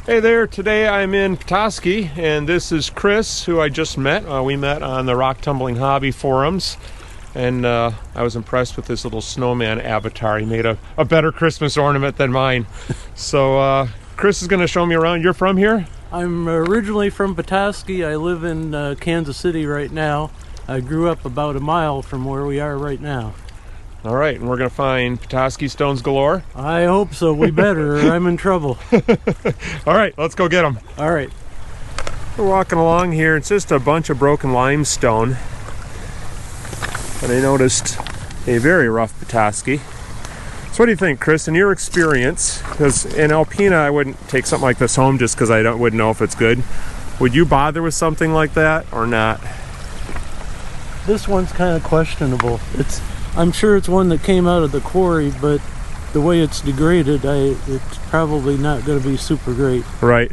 Hey there, today I'm in Petoskey, and this is Chris, who I just met. We met on the Rock Tumbling Hobby forums, and I was impressed with this little snowman avatar. He made a better Christmas ornament than mine. So Chris is going to show me around. You're from here? I'm originally from Petoskey. I live in Kansas City right now. I grew up about a mile from where we are right now. All right, and we're going to find Pataski Stones galore? I hope so. We better, or I'm in trouble. All right, let's go get them. All right. We're walking along here. It's just a bunch of broken limestone. And I noticed a very rough Petoskey. So what do you think, Chris, in your experience? Because in Alpena, I wouldn't take something like this home just because I wouldn't know if it's good. Would you bother with something like that or not? This one's kind of questionable. I'm sure it's one that came out of the quarry, but the way it's degraded, it's probably not going to be super great. Right.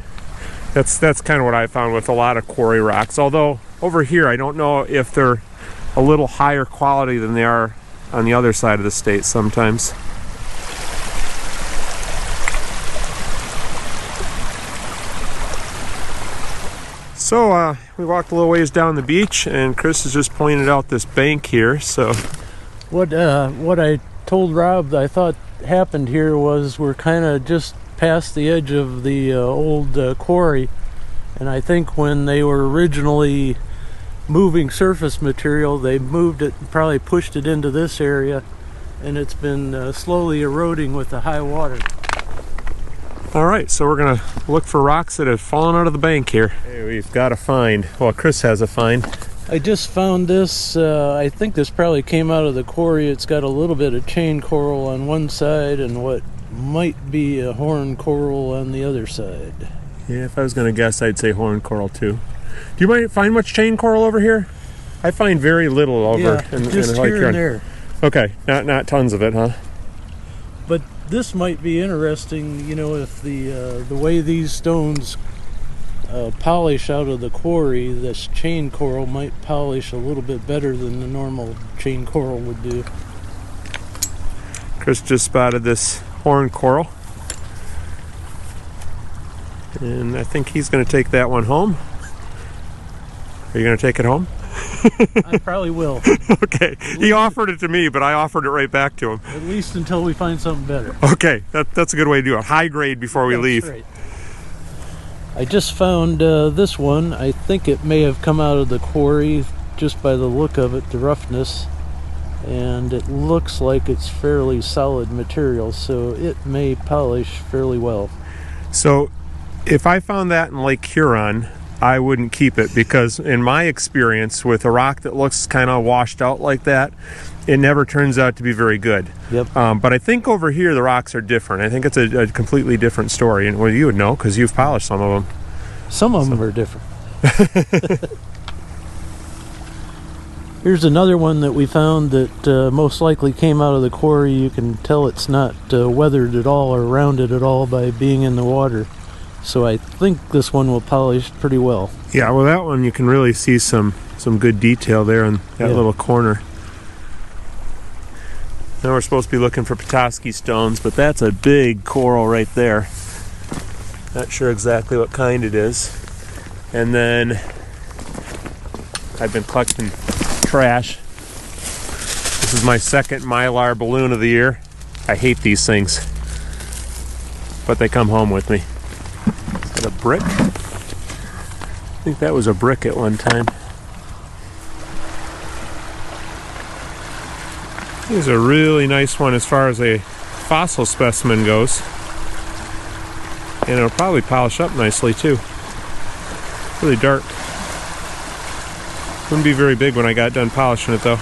That's kind of what I found with a lot of quarry rocks. Although over here, I don't know if they're a little higher quality than they are on the other side of the state sometimes. So we walked a little ways down the beach, and Chris has just pointed out this bank here. So what I told Rob that I thought happened here was we're kind of just past the edge of the old quarry, and I think when they were originally moving surface material, they moved it, probably pushed it into this area, and it's been slowly eroding with the high water. all right, so we're gonna look for rocks that have fallen out of the bank here. Hey, we've got a find. Well, Chris has a find. I just found this. I think this probably came out of the quarry. It's got a little bit of chain coral on one side and what might be a horn coral on the other side. Yeah, if I was gonna guess, I'd say horn coral too. Do you find much chain coral over here? I find very little over just here and there. Okay, not tons of it, huh? But this might be interesting, you know, if the way these stones polish out of the quarry, this chain coral might polish a little bit better than the normal chain coral would do. Chris just spotted this horn coral, and I think he's going to take that one home. Are you going to take it home? I probably will. Okay, he offered it to me, but I offered it right back to him. At least until we find something better. Okay, that's a good way to do it. High grade before we leave. Right. I just found this one. I think it may have come out of the quarry just by the look of it, the roughness, and it looks like it's fairly solid material, so it may polish fairly well. So if I found that in Lake Huron, I wouldn't keep it, because in my experience with a rock that looks kind of washed out like that, it never turns out to be very good. Yep. But I think over here the rocks are different. I think it's a completely different story, and well, you would know because you've polished some of them. Some of them are different. Here's another one that we found that most likely came out of the quarry. You can tell it's not weathered at all or rounded at all by being in the water. So I think this one will polish pretty well. Yeah, well, that one you can really see some good detail there in that little corner. Now we're supposed to be looking for Pataski stones, but that's a big coral right there. Not sure exactly what kind it is. And then I've been collecting trash. This is my second Mylar balloon of the year. I hate these things, but they come home with me. Is that a brick? I think that was a brick at one time. Here's a really nice one as far as a fossil specimen goes. And it'll probably polish up nicely too. Really dark. Wouldn't be very big when I got done polishing it though.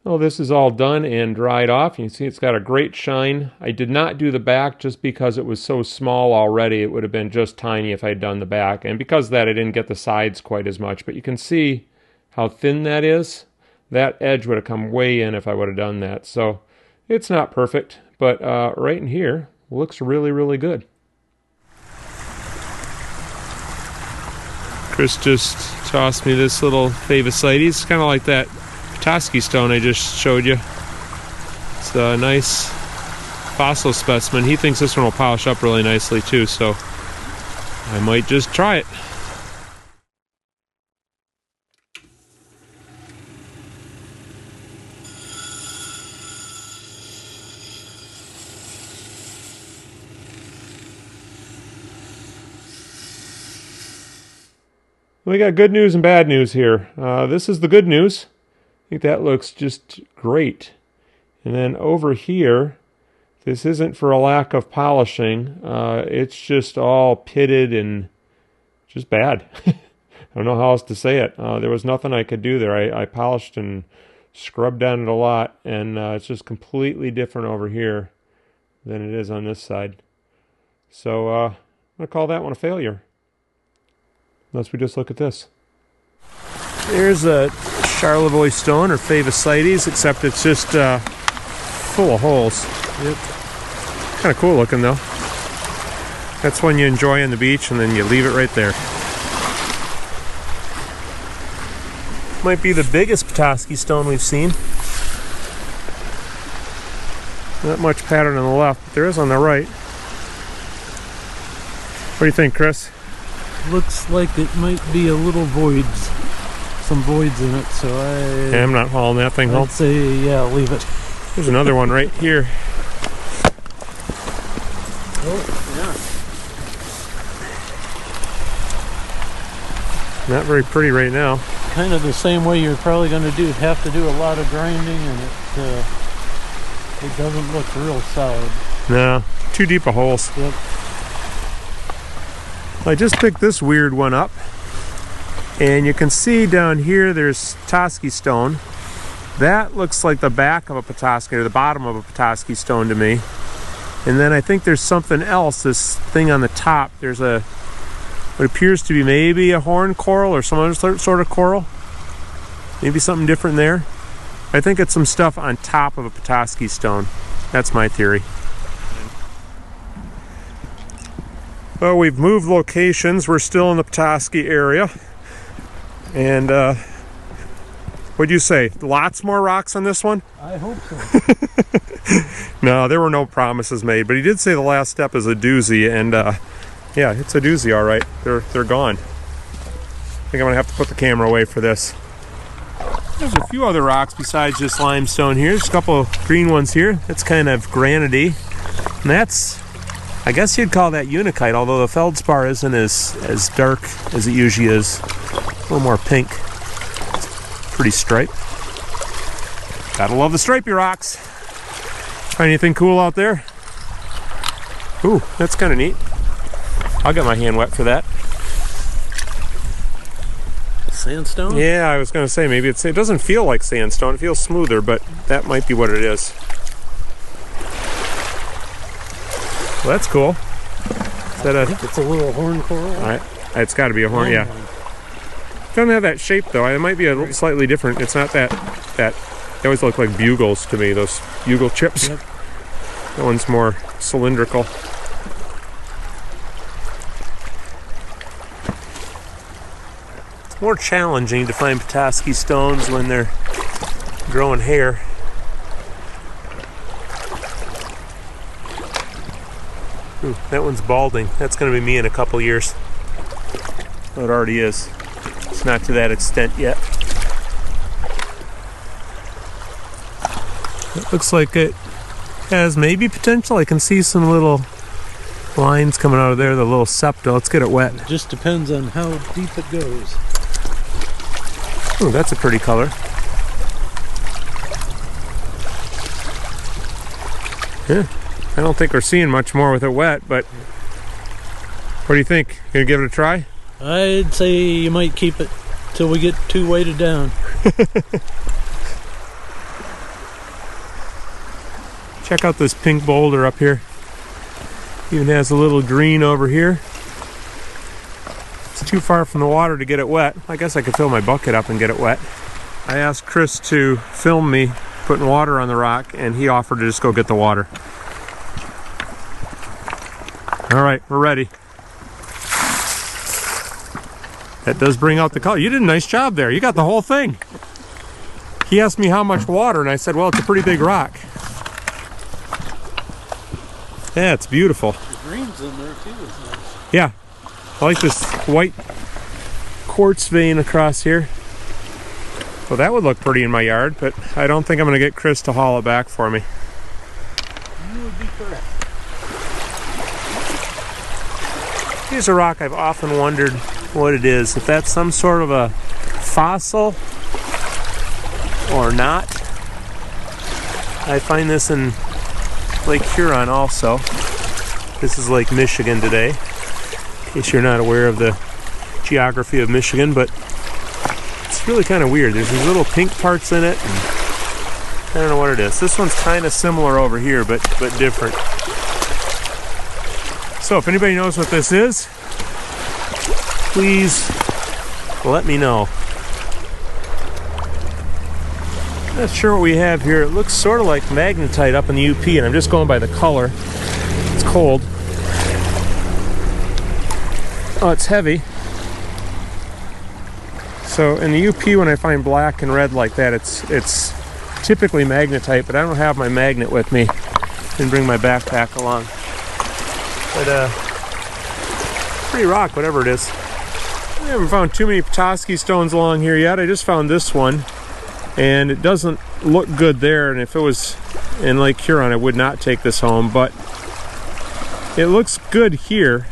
Well, this is all done and dried off. You can see it's got a great shine. I did not do the back just because it was so small already. It would have been just tiny if I had done the back. And because of that, I didn't get the sides quite as much. But you can see how thin that is. That edge would have come way in if I would have done that. So it's not perfect, but right in here looks really, really good. Chris just tossed me this little Favosites, kind of like that Taski Stone I just showed you. It's a nice fossil specimen. He thinks this one will polish up really nicely too, so I might just try it. We got good news and bad news here. This is the good news. I think that looks just great. And then over here, this isn't for a lack of polishing. It's just all pitted and just bad. I don't know how else to say it. There was nothing I could do there. I polished and scrubbed on it a lot, and it's just completely different over here than it is on this side. So I'm going to call that one a failure. Unless we just look at this. There's a Charo Stone or Favosites, except it's just full of holes. Yep. Kind of cool looking though. That's one you enjoy on the beach and then you leave it right there. Might be the biggest Pataski stone we've seen. Not much pattern on the left, but there is on the right. What do you think, Chris? Looks like it might be a little voids. Some voids in it, so Yeah, I'm not hauling that thing home. I'd say, yeah, leave it. There's another one right here. Oh, yeah. Not very pretty right now. Kind of the same way you're probably going to have to do a lot of grinding, and it doesn't look real solid. No, too deep of holes. Yep. I just picked this weird one up, and you can see down here there's Taski Stone. That looks like the back of a Petoskey, or the bottom of a Pataski Stone to me. And then I think there's something else, this thing on the top. There's what appears to be maybe a horn coral or some other sort of coral. Maybe something different there. I think it's some stuff on top of a Pataski Stone. That's my theory. Well, we've moved locations. We're still in the Petoskey area. And what'd you say? Lots more rocks on this one? I hope so. No, there were no promises made, but he did say the last step is a doozy, and yeah, it's a doozy, all right. They're gone. I think I'm gonna have to put the camera away for this. There's a few other rocks besides just limestone here. There's a couple of green ones here. That's kind of granity, and that's, I guess you'd call that unikite, although the feldspar isn't as dark as it usually is. A little more pink. Pretty striped. Gotta love the stripy rocks. Find anything cool out there? Ooh, that's kind of neat. I'll get my hand wet for that. Sandstone? Yeah, I was going to say maybe it doesn't feel like sandstone. It feels smoother, but that might be what it is. Well, that's cool. Is that I think it's a little horn coral. All right, it's got to be a horn. Yeah. Doesn't have that shape though. It might be a little slightly different. It's not that. They always look like bugles to me. Those bugle chips. Yep. That one's more cylindrical. It's more challenging to find Pataski stones when they're growing hair. Ooh, that one's balding. That's going to be me in a couple years. Well, it already is. It's not to that extent yet. It looks like it has maybe potential. I can see some little lines coming out of there, the little septa. Let's get it wet. It just depends on how deep it goes. Ooh, that's a pretty color. Yeah, I don't think we're seeing much more with it wet, but what do you think? Gonna give it a try? I'd say you might keep it till we get too weighted down. Check out this pink boulder up here. Even has a little green over here. It's too far from the water to get it wet. I guess I could fill my bucket up and get it wet. I asked Chris to film me putting water on the rock, and he offered to just go get the water. All right, we're ready. That does bring out the color. You did a nice job there. You got the whole thing. He asked me how much water, and I said, well, it's a pretty big rock. Yeah, it's beautiful. The green's in there too, isn't it? Yeah, I like this white quartz vein across here. Well, that would look pretty in my yard, but I don't think I'm going to get Chris to haul it back for me. You would be correct. Here's a rock I've often wondered what it is. If that's some sort of a fossil or not. I find this in Lake Huron also. This is Lake Michigan today, in case you're not aware of the geography of Michigan, but it's really kind of weird. There's these little pink parts in it, and I don't know what it is. This one's kind of similar over here, but different. So if anybody knows what this is, please let me know. Not sure what we have here. It looks sort of like magnetite up in the UP, and I'm just going by the color. It's cold. Oh, it's heavy. So in the UP, when I find black and red like that, it's typically magnetite, but I don't have my magnet with me. Didn't bring my backpack along. But pretty rock, whatever it is. I haven't found too many Pataski stones along here yet. I just found this one, and it doesn't look good there. And if it was in Lake Huron, I would not take this home, but it looks good here.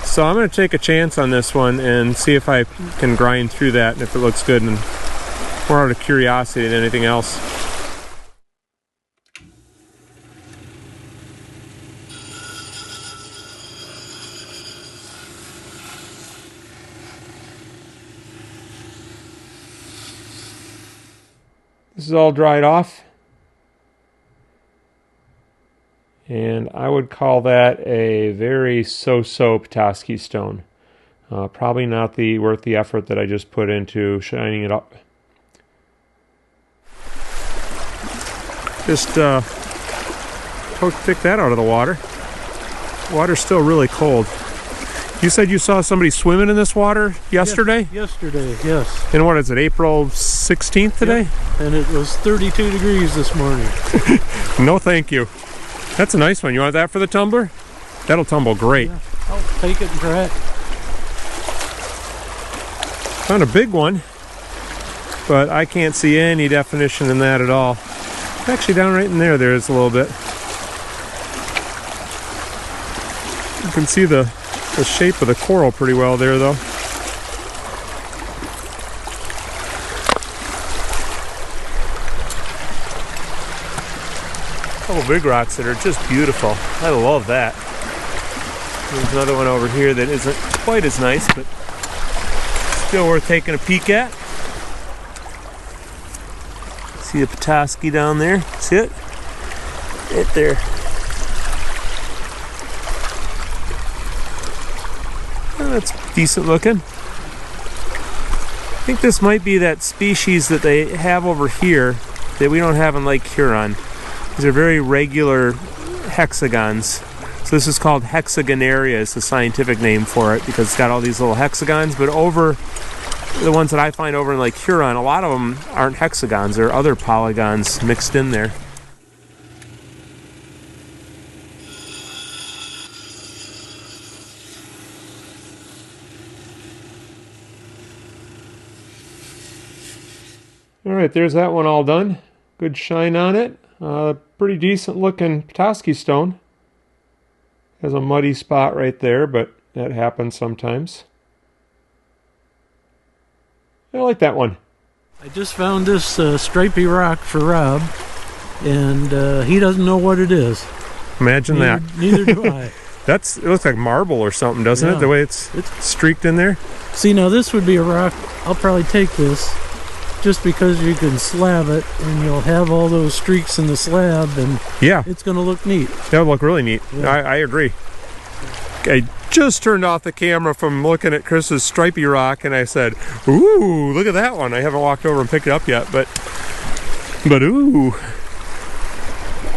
So I'm going to take a chance on this one and see if I can grind through that, and if it looks good, and more out of curiosity than anything else. This is all dried off, and I would call that a very so-so Taski stone. Probably not worth the effort that I just put into shining it up. Just pick that out of the water. Water's still really cold. You said you saw somebody swimming in this water yesterday? Yesterday, yes. And what is it, April 16th today? Yep. And it was 32 degrees this morning. No thank you. That's a nice one. You want that for the tumbler? That'll tumble great. Yeah, I'll take it and try it. Found a big one, but I can't see any definition in that at all. Actually, down right in there is a little bit. You can see the shape of the coral pretty well there, though. A couple big rocks that are just beautiful. I love that. There's another one over here that isn't quite as nice, but still worth taking a peek at. See a Petoskey down there? See it? Right there. Oh, that's decent looking. I think this might be that species that they have over here that we don't have in Lake Huron. These are very regular hexagons. So this is called hexagonaria, is the scientific name for it, because it's got all these little hexagons. But over the ones that I find over in Lake Huron, a lot of them aren't hexagons. There are other polygons mixed in there. All right, there's that one all done. Good shine on it. Pretty decent looking Taski stone. Has a muddy spot right there, but that happens sometimes. I like that one. I just found this stripy rock for Rob, and he doesn't know what it is. Imagine that. Neither do I. It looks like marble or something, doesn't it? The way it's streaked in there. See, now this would be a rock. I'll probably take this just because you can slab it, and you'll have all those streaks in the slab, and it's going to look neat. That would look really neat. Yeah. I agree. I just turned off the camera from looking at Chris's Stripy Rock, and I said, ooh, look at that one. I haven't walked over and picked it up yet, but ooh,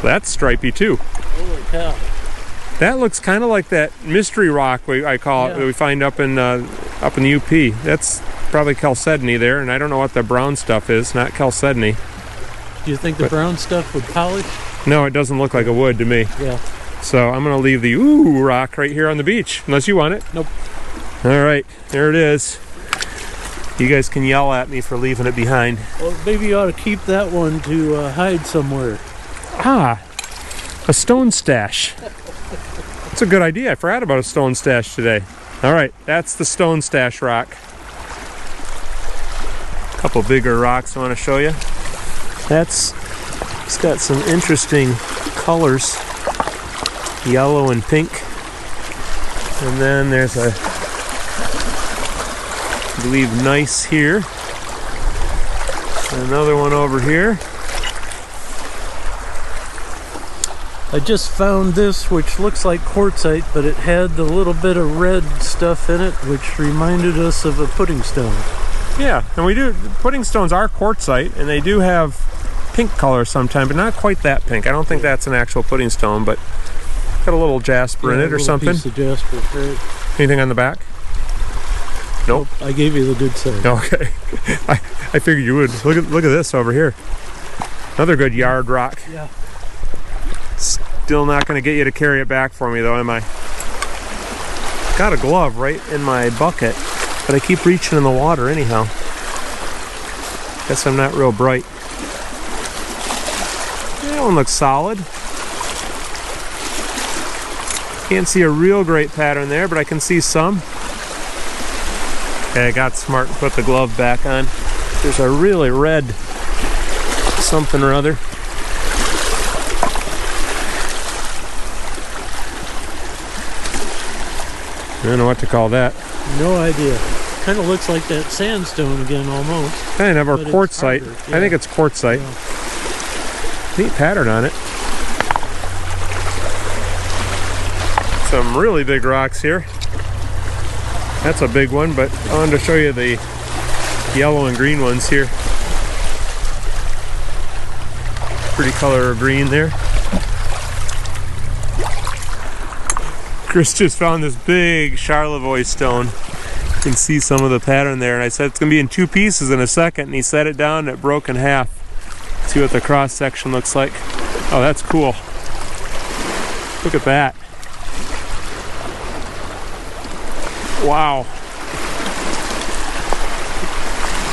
that's stripy too. Holy cow. That looks kind of like that mystery rock I call it, that we find up in the UP. That's probably chalcedony there, and I don't know what the brown stuff is. Not chalcedony. Do you think the brown stuff would polish? No, it doesn't look like a wood to me. Yeah. So I'm gonna leave the ooh rock right here on the beach, unless you want it. Nope. All right, there it is. You guys can yell at me for leaving it behind. Well, maybe you ought to keep that one to hide somewhere. Ah, a stone stash. That's a good idea. I forgot about a stone stash today. All right, that's the stone stash rock. A couple bigger rocks I want to show you. It's got some interesting colors, yellow and pink. And then there's a, I believe, gneiss here. Another one over here. I just found this, which looks like quartzite, but it had a little bit of red stuff in it, which reminded us of a pudding stone. Yeah, and we do, pudding stones are quartzite, and they do have pink color sometimes, but not quite that pink. I don't think that's an actual pudding stone, but got a little jasper in it or something. Piece of jasper, right. Anything on the back? Nope. I gave you the good side. Okay. I figured you would. Look at this over here. Another good yard rock. Yeah. Still not going to get you to carry it back for me though, am I? Got a glove right in my bucket, but I keep reaching in the water anyhow. Guess I'm not real bright. That one looks solid. Can't see a real great pattern there, but I can see some. Okay, I got smart and put the glove back on. There's a really red something or other. I don't know what to call that. No idea. Kind of looks like that sandstone again, almost. Kind of, or quartzite. Yeah. I think it's quartzite. Yeah. Neat pattern on it. Some really big rocks here. That's a big one, but I wanted to show you the yellow and green ones here. Pretty color of green there. Chris just found this big Charlevoix stone. You can see some of the pattern there, and I said it's going to be in two pieces in a second, and he set it down and it broke in half. See what the cross section looks like. Oh, that's cool. Look at that. Wow.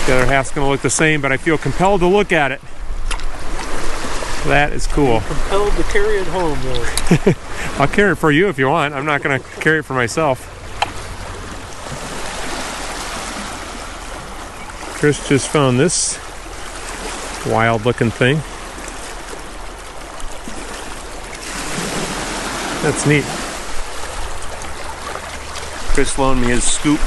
The other half's going to look the same, but I feel compelled to look at it. That is cool. You're compelled to carry it home, though. I'll carry it for you if you want. I'm not going to carry it for myself. Chris just found this wild looking thing. That's neat. Chris loaned me his scoop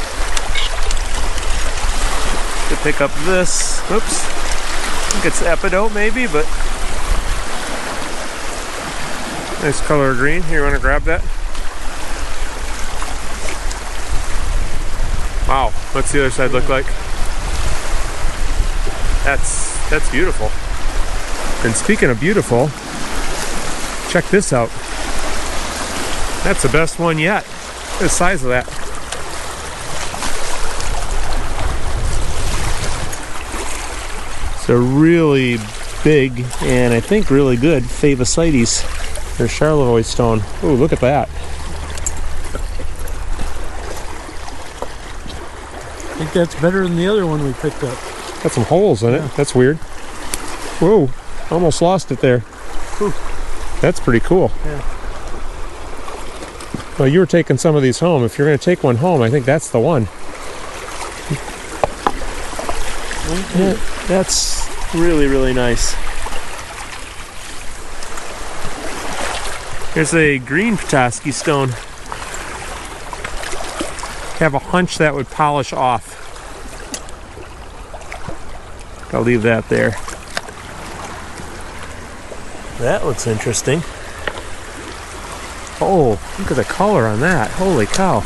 to pick up this. Oops. I think it's epidote maybe, but nice color of green. Here, you want to grab that? Wow, what's the other side look like? That's beautiful. And speaking of beautiful, check this out. That's the best one yet. Look at the size of that. It's a really big and I think really good Favosites or Charlevoix stone. Oh, look at that. I think that's better than the other one we picked up. Got some holes in it. That's weird. Whoa, almost lost it there. Whew. That's pretty cool. Yeah. Well, you were taking some of these home. If you're going to take one home, I think that's the one. Yeah, that's really, really nice. Here's a green Pataski stone. I have a hunch that would polish off. I'll leave that there. That looks interesting. Oh, look at the color on that. Holy cow.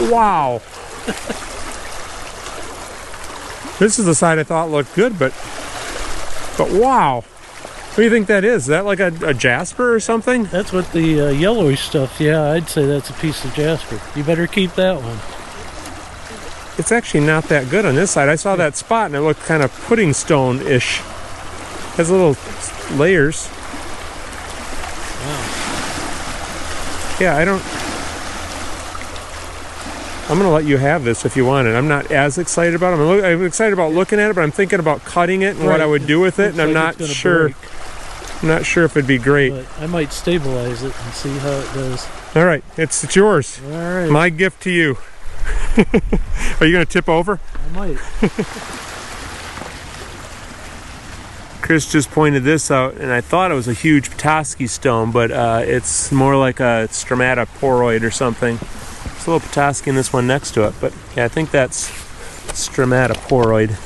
Wow. This is the side I thought looked good, but wow. What do you think that is? Is that like a jasper or something? That's what the yellowish stuff, yeah, I'd say that's a piece of jasper. You better keep that one. It's actually not that good on this side. I saw that spot and it looked kind of pudding stone-ish. Has little layers. Wow. Yeah, I'm going to let you have this if you want it. I'm not as excited about it. I'm excited about looking at it, but I'm thinking about cutting it and what I would do with it, and I'm not sure. I'm not sure if it'd be great. But I might stabilize it and see how it does. All right, it's yours. All right. My gift to you. Are you going to tip over? I might. Chris just pointed this out, and I thought it was a huge Taski Stone, but it's more like a stromatoporoid or something. There's a little Petoskey in this one next to it, but yeah, I think that's stromatoporoid.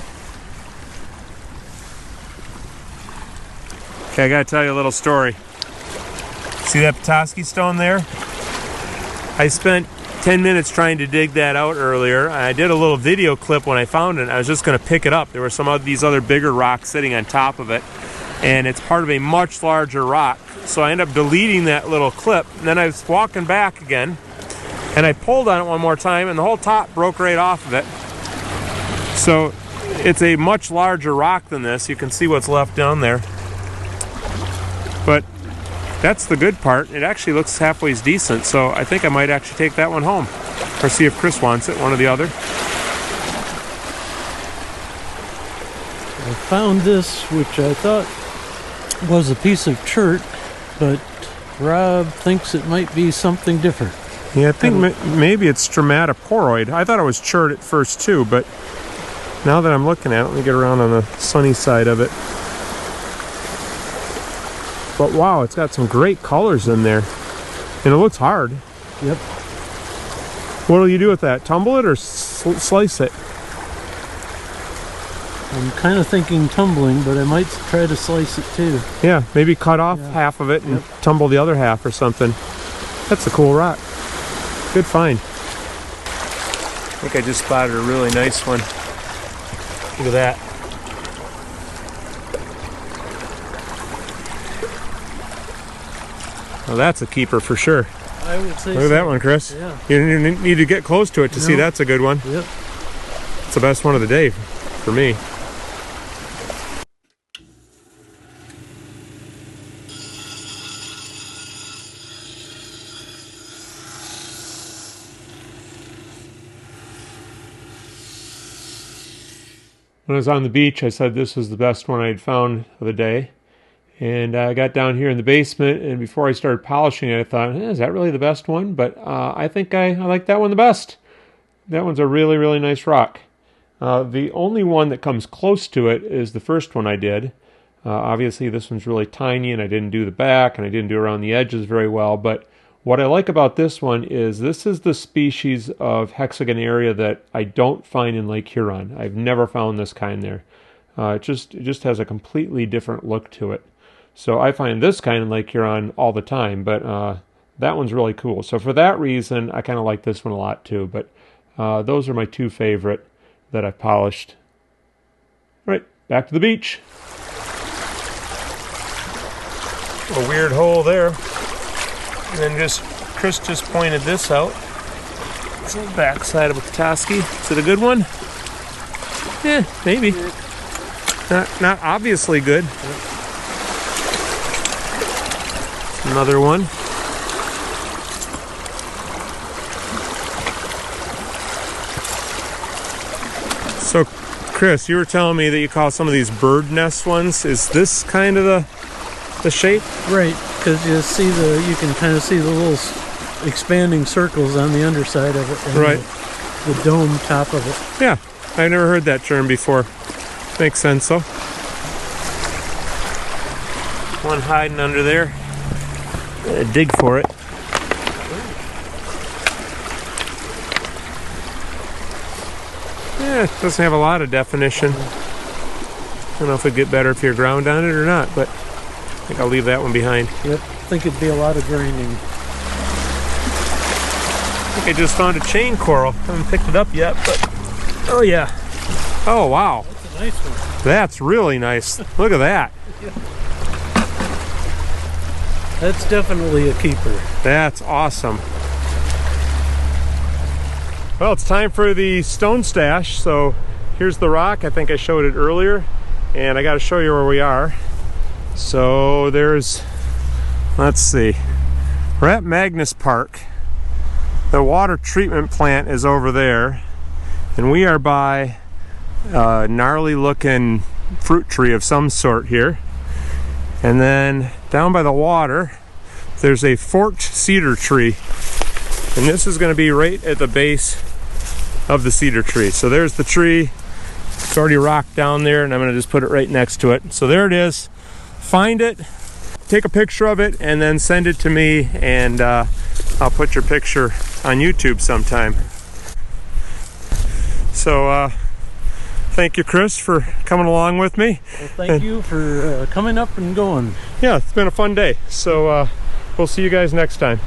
Okay, I gotta tell you a little story. See that Pataski Stone there? I spent 10 minutes trying to dig that out earlier. I did a little video clip when I found it. I was just gonna pick it up. There were some of these other bigger rocks sitting on top of it, and it's part of a much larger rock. So I ended up deleting that little clip, and then I was walking back again, and I pulled on it one more time, and the whole top broke right off of it. So it's a much larger rock than this. You can see what's left down there. But that's the good part. It actually looks halfway decent, so I think I might actually take that one home. Or see if Chris wants it, one or the other. I found this, which I thought was a piece of chert, but Rob thinks it might be something different. Yeah, I think maybe it's stromatoporoid. I thought it was chert at first too, but now that I'm looking at it, let me get around on the sunny side of it. But wow, it's got some great colors in there. And it looks hard. Yep. What will you do with that? Tumble it or slice it? I'm kind of thinking tumbling, but I might try to slice it too. Yeah, maybe cut off half of it and tumble the other half or something. That's a cool rock. Good find. I think I just spotted a really nice one. Look at that. Well, that's a keeper for sure. I would say Look at that one, Chris. Yeah. You need to get close to it to see that's a good one. Yep. It's the best one of the day for me. When I was on the beach, I said this was the best one I'd found of the day. And I got down here in the basement, and before I started polishing it, I thought, is that really the best one? But I think I like that one the best. That one's a really, really nice rock. The only one that comes close to it is the first one I did. Obviously, this one's really tiny, and I didn't do the back, and I didn't do around the edges very well. But what I like about this one is this is the species of hexagonaria that I don't find in Lake Huron. I've never found this kind there. It just has a completely different look to it. So I find this kind in Lake Huron all the time, but that one's really cool. So for that reason, I kind of like this one a lot too. But those are my two favorite that I've polished. All right, back to the beach. A weird hole there. And then Chris just pointed this out. It's the back side of a Petoskey. Is it a good one? Yeah, maybe. Not obviously good. Another one. So, Chris, you were telling me that you call some of these bird nest ones. Is this kind of the shape? Right, because you can kind of see the little expanding circles on the underside of it. And right. The dome top of it. Yeah, I've never heard that term before. Makes sense, though. One hiding under there. Dig for it. Yeah, it doesn't have a lot of definition. I don't know if it'd get better if you're ground on it or not, but I think I'll leave that one behind. Yep, I think it'd be a lot of grinding. I think I just found a chain coral. I haven't picked it up yet, but oh yeah. Oh wow. That's a nice one. That's really nice. Look at that. That's definitely a keeper. That's awesome. Well, it's time for the stone stash. So here's the rock. I think I showed it earlier, and I got to show you where we are. So there's, let's see, we're at Magnus Park. The water treatment plant is over there, and we are by a gnarly looking fruit tree of some sort here. And then down by the water, there's a forked cedar tree. And this is going to be right at the base of the cedar tree. So there's the tree. It's already rocked down there, and I'm going to just put it right next to it. So there it is. Find it, take a picture of it, and then send it to me, and I'll put your picture on YouTube sometime. So thank you, Chris, for coming along with me. Well, thank you for coming up and going. Yeah, it's been a fun day. So we'll see you guys next time.